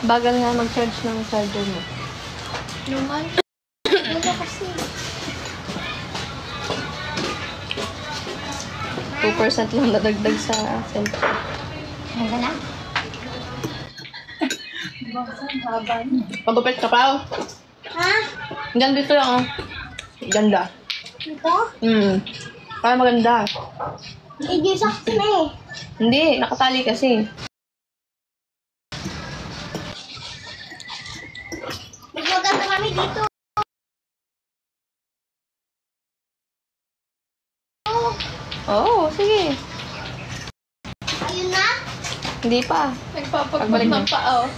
Bagal nga mag-charge ng charger mo. Naman. Wala kasi. 2% lang nadagdag sa cellphone. Hanga na. Pagupit ka pa, Ha? Diyan dito lang, oh. Ganda. Ito? Para maganda. Hindi sakto na eh. Hindi, nakatali kasi. Magmaganda kami dito. Oo, sige. Ayun na? Hindi pa. Nagpapagbalik ng paa, oh.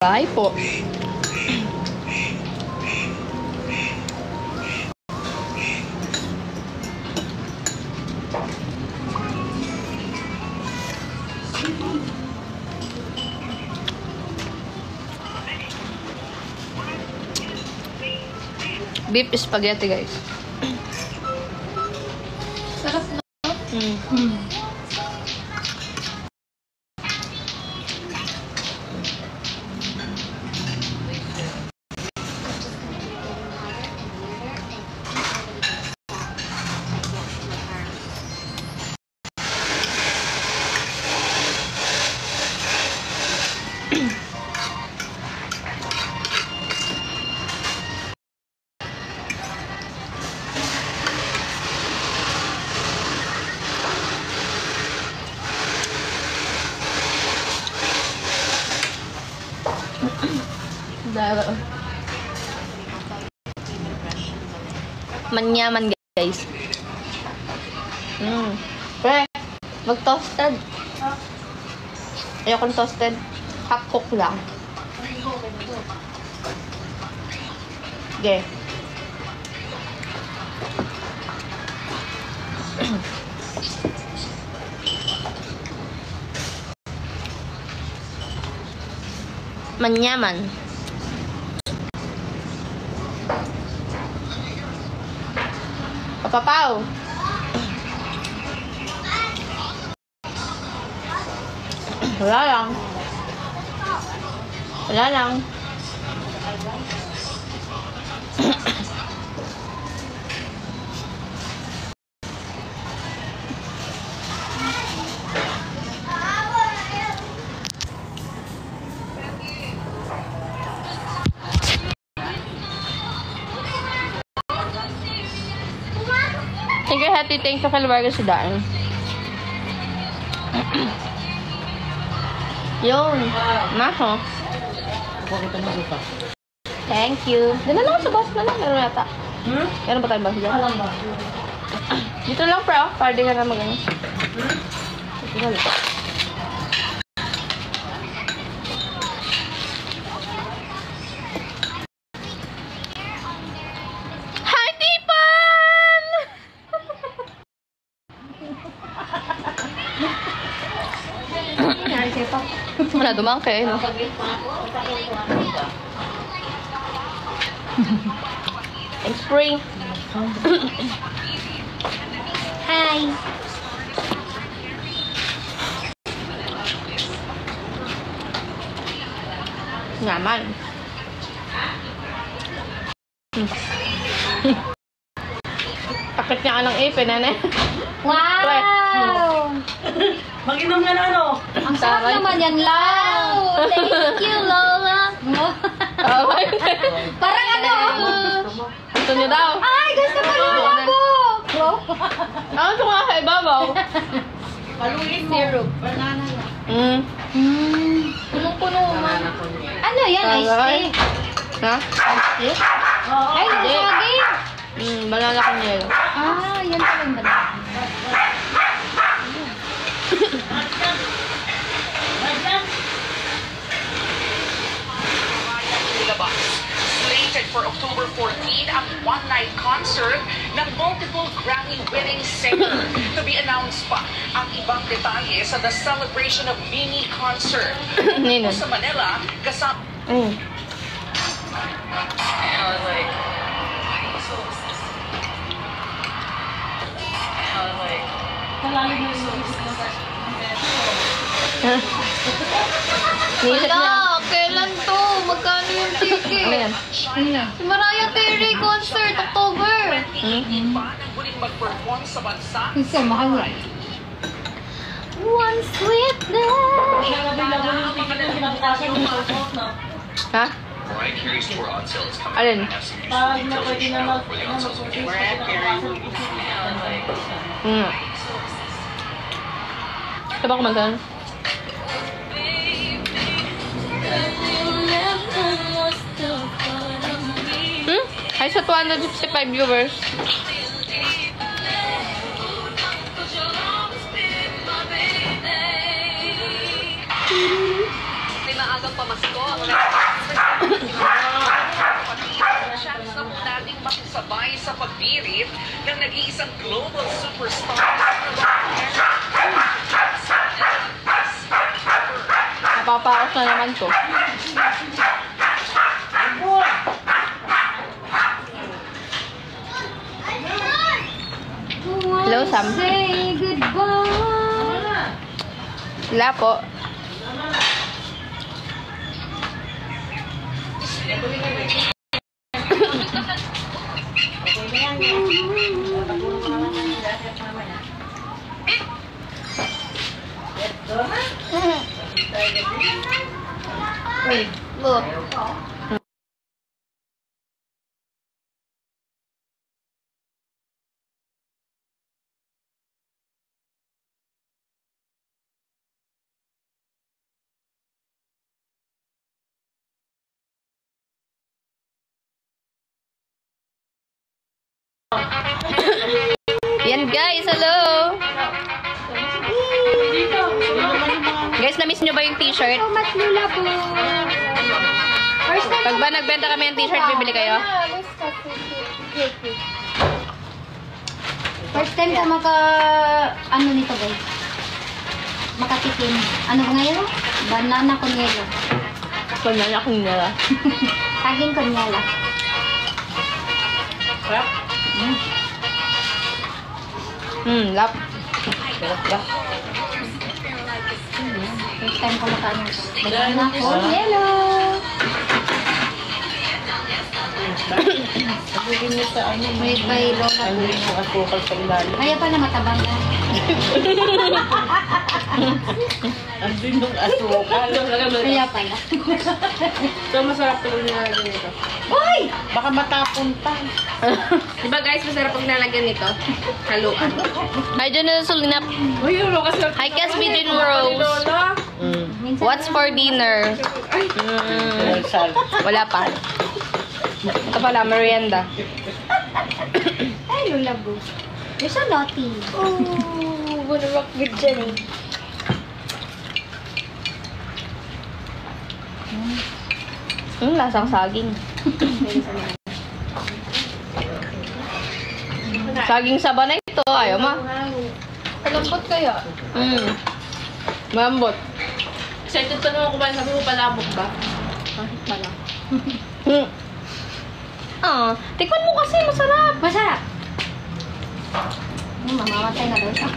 Bye po. Beef spaghetti, guys. Sarap na. Manyaman, guys. Pre, mag-toasted. Ayoko ng toasted. Half cook lang. Okay. Manyaman. Papapaw. Wala lang. Wala lang. Thank you, Hattie. Thanks sa kalbarga sa daan. Yun. Maho. Thank you. Dala lang sa bus na lang. Meron yata. Meron ba tayong bus dyan? Dito lang, bro. Para di ka na mag-ano. Dito lang. Hi, Tipan! Wala, dumangke, no? Thanks, Spring. Hi. Nyaman. Takit niya ka ng ipin, ano? Wow! Mag-inom nga na ano? Ang sarap naman yan, Lau! Thank you, Lola! Okay. Parang ano? Gusto niyo daw? Ay, gusto ko Lola ko! Ako gusto nga sa ibabaw. Paluin mo. Syrup. Banana lang. Punong-puno man. Ano yan? Ice tea? Ha? Eh? Oo. Ay, Hindi. saging! Banana con yelo. Ah, yan pala yung banana. Nilabas. Slated for October 14 ang one-night concert ng multiple Grammy-winning singer. To be announced pa ang ibang detalye sa The Celebration of Mini Concert. Nino. Sa Manila, kasama Kalalim mo yung Niisip na. Wala, kailan to? Magkano yung ticket? Ano yan? Si Mariah Carey concert, October. pa nang huling mag-perform sa bansa. Kasi mahal yan. One sweet day. Labo yung ticket na kinabukasan yung photo, no? Ha? Mariah Carey's tour on sale is coming. Alin? Have some Pag useful na details pwede in na show for the on sale mag-purchase weekend. pag kinabukasan yung Ito ba kumantan? Ay, sa 255 viewers. Tinaagang pamasko ang chance na po nating makisabay sa pagbirit ng nag-iisang global superstar. Napapaos na naman to. Hello, Sam. Say goodbye. Wala po. Look. Yan guys, hello! Guys, na-miss nyo ba yung t-shirt? So much, Lula po. First time Pag ba nagbenta kami ng t-shirt, bibili kayo? First time ko ano nito guys. Makatikim. Ano ba ngayon? Banana con yelo. Banana con yelo. Saging con yelo. Lap. First time ko banana con yelo. Made by Lola po. Kaya pala matabang yan. Andun yung asukal. Kaya pala. So, masarap talaga nilalagyan nito. Uy! Baka matapon pa. Diba guys, masarap pag nalagyan nito? Haluan. Hi, dyan na sulinap. Uy, yung Lucas. Hi, Casbidin Rose. Minsan What's for dinner? Wala pa. Ito pala, merienda. Ay, Lola Boo. You're so naughty. Oh, gonna rock with Jenny. Lasang saging. Saging saba na ito. Ayaw ma. Kalambot kaya. Malambot. Excited pa naman kumain. Sabi mo palabok ba? Pala. Tikman mo kasi. Masarap. Masarap. Mamamatay na daw siya.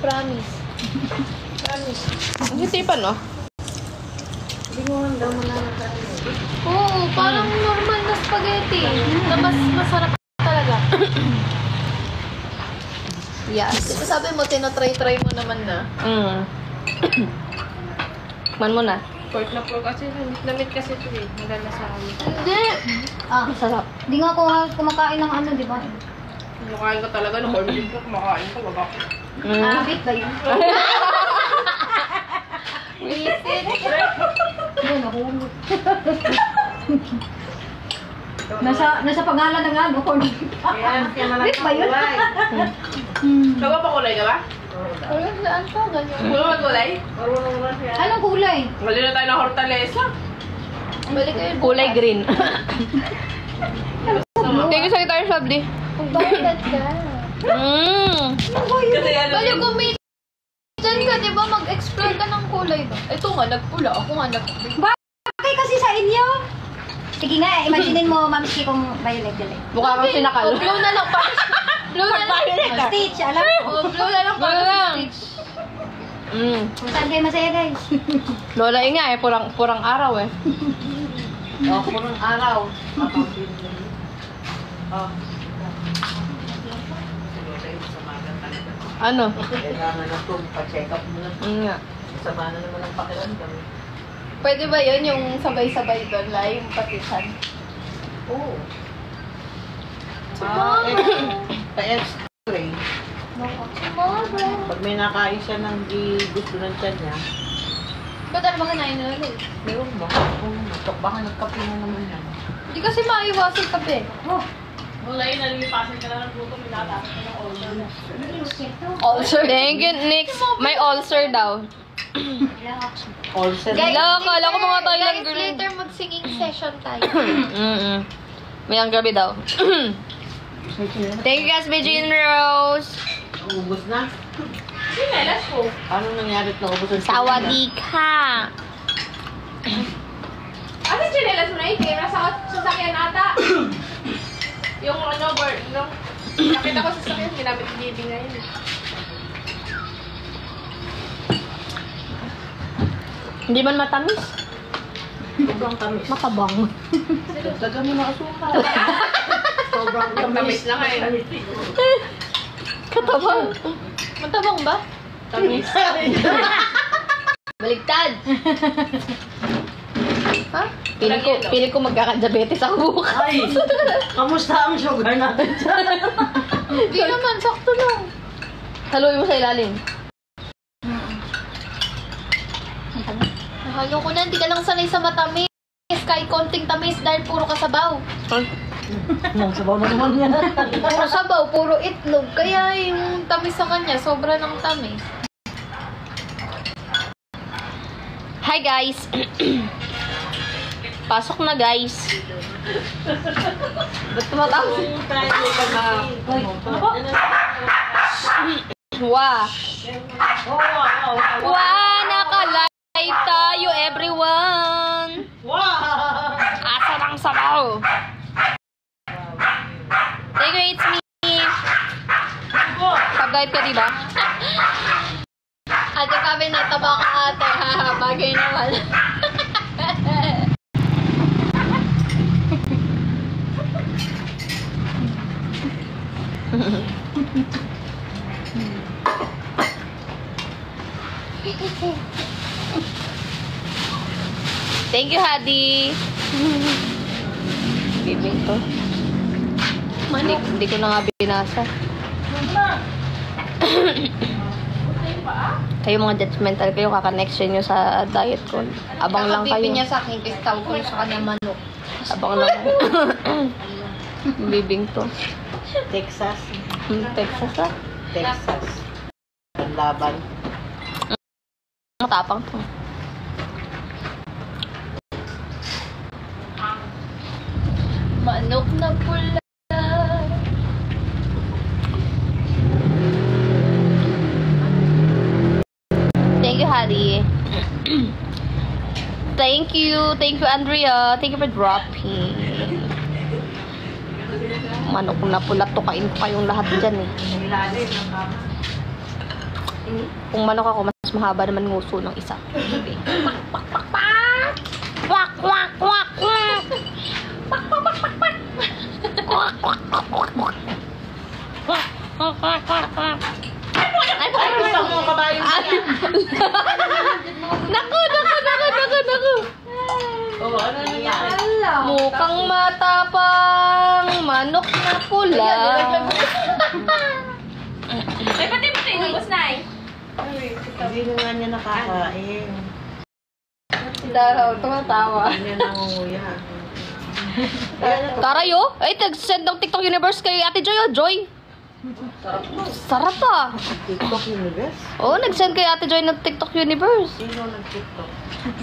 Promise. Ang hitipan, no? Oo, parang normal na spaghetti. Na mas masarap talaga. Yes. Diba sabi mo, tinatry-try mo naman na. Tikman mo na. Pork na pork. Kasi namit kasi ito eh. Maganda sa amin. Hindi. Masarap. Hindi nga ako kumakain ng ano, di ba? Kumakain ka talaga. Corned beef ka. Kumakain ka. Wag ako. Beef ba yun? Visit. Nasa pangalan ng ano, corn beef. Beef ba yun? Ikaw pa kulay ka ba? Wala saan ka, ganyan. Wala ba kulay? Anong kulay? Wala na tayo ng hortalesa. Balik kayo. Kulay green. Thank you sa guitar, Shabdi. Ang bayad ka. Kasi ano Balik ko, may dyan ka, di ba? Mag-explore ka ng kulay ba? Ito nga, nagpula. Ako nga, nagpula. Bakit kasi sa inyo? Sige nga, imaginein mo, Mamski, kung violet. Mukha kang sinakal. Blue na lang pa. Blue na lang. Stitch, alam ko. Blue na lang pa. Blue lang. Kung saan kayo masaya, guys? Lola nga eh, purang araw eh. punong araw. Ano? Kailangan na ito, pa-check up mo na. Nga. Sama na naman ang pakiramdam. Pwede ba yun yung sabay-sabay doon, yung patisan? Oo. Pa-x-ray. Pag may nakain siya ng di gusto ng tiyan niya, Ba't ano ba kinain nila ulit? meron ba? Baka nagkape na naman yan. Hindi kasi maiwasan kape. Wala yun, nalilipasin ka na ng buto, may natasin ka ng ulcer. Ulcer. Thank you, Nix. May ulcer daw. Ulcer. Akala ko mga Thailand Guys, girl. later mag-singing session tayo. May ang gabi daw. Thank you guys, Virgin Rose. Ubus na. Let's go. Ano nangyari na ubus ang Sawadee ka. Ano yung chinelas mo na yun? Kaya nasa sasakyan ata. Yung ano, nakita ko sa sasakyan, ginamit ni Bibi ngayon. Hindi man matamis. Sobrang tamis. Matabang. Dagan mo na asukal. Sobrang tamis na ngayon. Katabang. Matabang ba? Tamis. Baligtad. Ha? Pili ko magkaka-diabetes ako bukas. Ay, kamusta ang sugar natin dyan? Hindi naman, sakto lang. Haluin mo sa ilalim. Nahalo ko na, hindi ka lang sanay sa matamis. Kahit konting tamis dahil puro kasabaw. Nang sabaw na naman yan. Puro sabaw, puro itlog. Kaya yung tamis sa kanya, sobra ng tamis. Hi guys. Pasok na guys. Ba't tumatawa? Wow. Wow, naka-live tayo everyone. Wow! Asa ng sabaw. Thank you, it's me. Pag-live ka diba? Ate kami nataba ka ate. Haha, bagay naman. Thank you, Hadi. Bibing to. Manik. Hindi ko na nga binasa. Kayo mga judgmental kayo, kaka-connection nyo sa diet ko. Abang lang kayo. Kakabibi niya sa akin, kasi tawag ko sa kanya manok. Abang lang kayo. Bibing to. Texas. Texas ah. Texas. Ang laban. Matapang to. Manok na pula. Thank you, Harry. Thank you, Andrea. Thank you for dropping. Manok na pula, tukain ko kayong lahat dyan eh. Kung manok ako, mas mahaba naman nguso ng isa. Kwak, kwak, kwak, kwak. Kwak, kwak, kwak, kwak, kwak. Kwak, kwak, kwak, kwak, kwak. Kwak, kwak, kwak, kwak, kwak. Ay, Gusto mo kabayo mo yan. Naku. Oo, ano nangyari? Mukhang matapang, manok na pula. Ay, pati inubos na eh. Hindi na nga niya nakakain. daw, tumatawa. Hindi na nangunguya. Taray oh. Ay, nag-send ng TikTok Universe kay Ate Joy oh. Joy. Sarap pa. TikTok Universe? Oo, nag-send kay Ate Joy ng TikTok Universe. Sino nag-TikTok?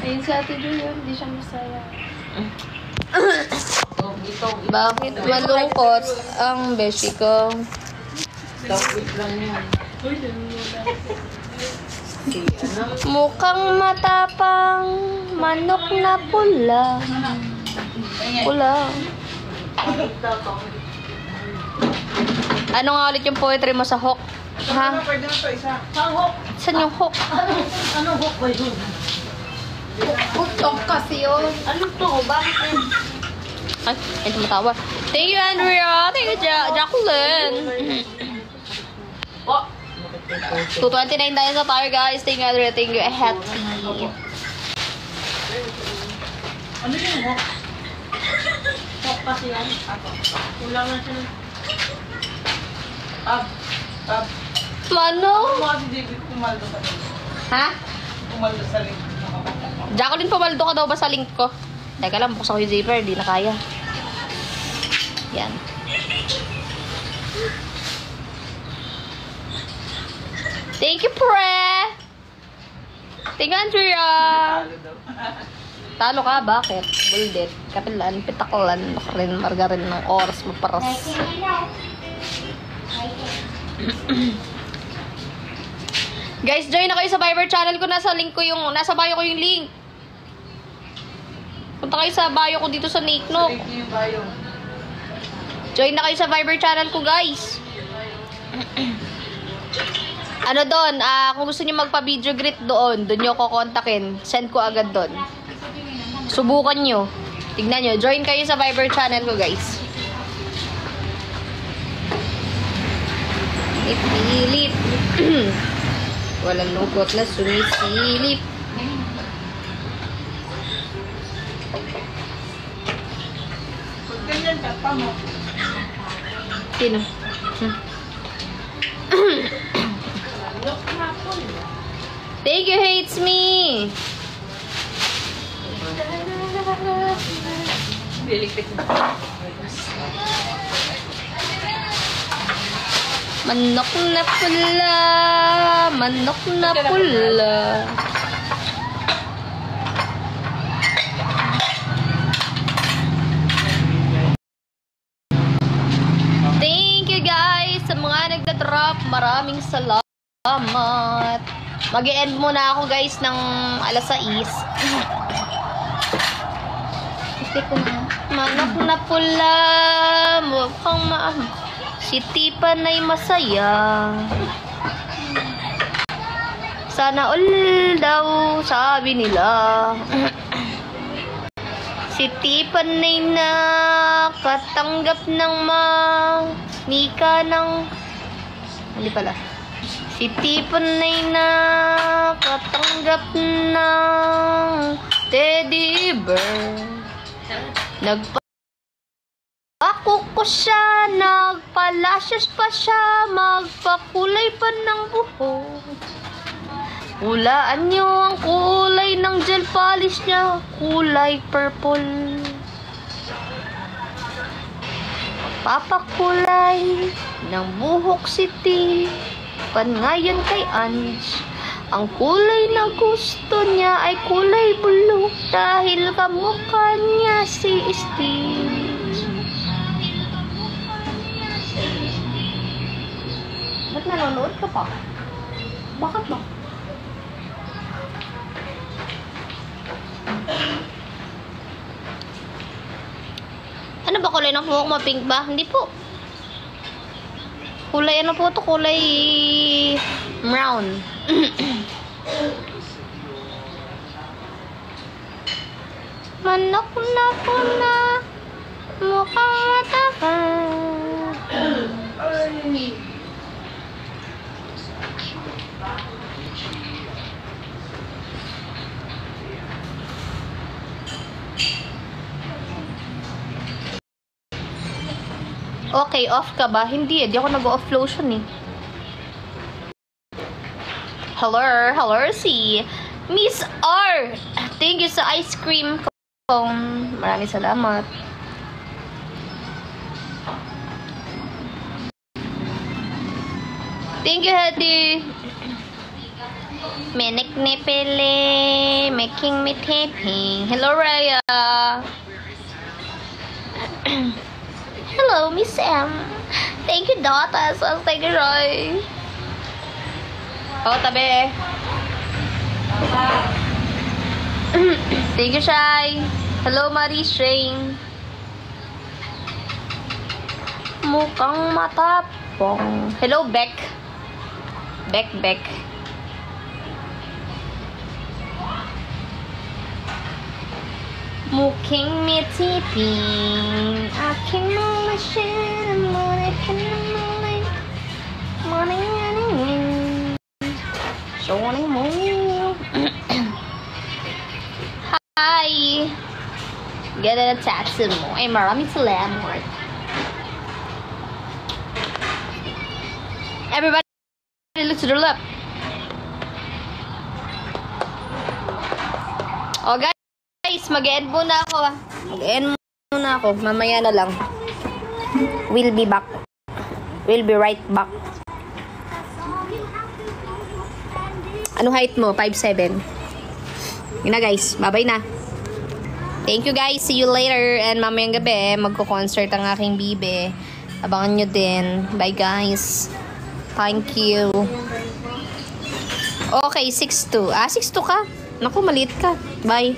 Ayun si Ate Joy yun, hindi siya masaya. Bakit malungkot ang beshi ko? Dawit lang yan. Si ano? Mukhang matapang, manok na pula. Pula. Ano nga ulit yung poetry mo sa Hawk? Ha? Pwede na to isa. Saan yung Hawk? Anong hook ba yun? Putok kasi yun. Ano to? Bakit yun? Ay, ay tumatawa. Thank you, Andrea. Thank you, Jacqueline. 229 tayo sa tire, guys. Thank you, Andrea. Thank you, Happy. Ano yung hook? Hook kasi yan. Ako. Kulang na siya ng... Tab. Mano? Mga si David pumaldo sa link. Ha? Pumaldo sa link. Jacqueline, pumaldo ka daw ba sa link ko? Teka lang, buksan ko yung zipper. Di na kaya. Yan. Thank you, pre! Thank you, Andrea! Talo ka? Bakit? Buldet. Kapilan, pitaklan, rin, margarin ng oras mo paras. Guys, join na kayo sa Viber channel ko. Nasa link ko yung, nasa bio ko yung link. Punta kayo sa bio ko dito sa Niknok. Yung bayo. Join na kayo sa Viber channel ko, guys. Ano doon? Kung gusto niyo magpa-video greet doon niyo ko kontakin. Send ko agad doon. Subukan niyo. Tignan niyo. Join kayo sa Viber channel ko, guys. Ipilit. Walang lungkot na sumisilip. Pag ganyan ka, pa mo. Sino? Thank you, hates me. Manok na pula, manok na pula. Thank you guys sa mga nagda-drop. Maraming salamat. Mag-e-end muna ako guys ng alas 6. Isip ko na. Manok na pula, mukhang si Tipan ay masaya. Sana all daw, sabi nila. Si Tipan ay nakatanggap ng manika ng... Hindi pala. Si Tipan ay nakatanggap ng teddy bear. Nagpako ko siya, nagpalasyos pa siya, magpakulay pa ng buhok. Hulaan niyo ang kulay ng gel polish niya, kulay purple. Papakulay ng buhok si Tipan ngayon kay Ange. Ang kulay na gusto niya ay kulay blue dahil kamukha niya si Stitch. Ba't nanonood ka pa? Bakit ba? Ano ba kulay ng buhok mo? Pink ba? Hindi po. Kulay ano po to? Kulay brown. Manok na pula, mukhang matapang. Okay, off ka ba? Hindi eh. Di ako nag-off lotion eh. Hello, si Miss R, thank you sa ice cream cone. Maraming salamat. Thank you, Hedy. Menek nepele, making me taping. Hello, Raya. Hello, Miss M. Thank you, Dotas. Thank you, Roy. Oh, tabi. Thank you, Shai. Hello, Marie Shane. Mukhang matapong. Hello, Beck. Beck. Mukhang mitiping. Aking mga siya naman. Morning. Sorry mo. Hi. Get a tattoo mo. Ay, maraming salamat. Everybody look to the left. Oh, guys, mag-end muna ako. Mag-end muna ako. Mamaya na lang. We'll be back. We'll be right back. Ano height mo? 5'7". Yun na, guys. Bye-bye na. Thank you, guys. See you later. And mamayang gabi, magko-concert ang aking bibe. Abangan nyo din. Bye, guys. Thank you. Okay, 6'2". 6'2" ka? Naku, maliit ka. Bye.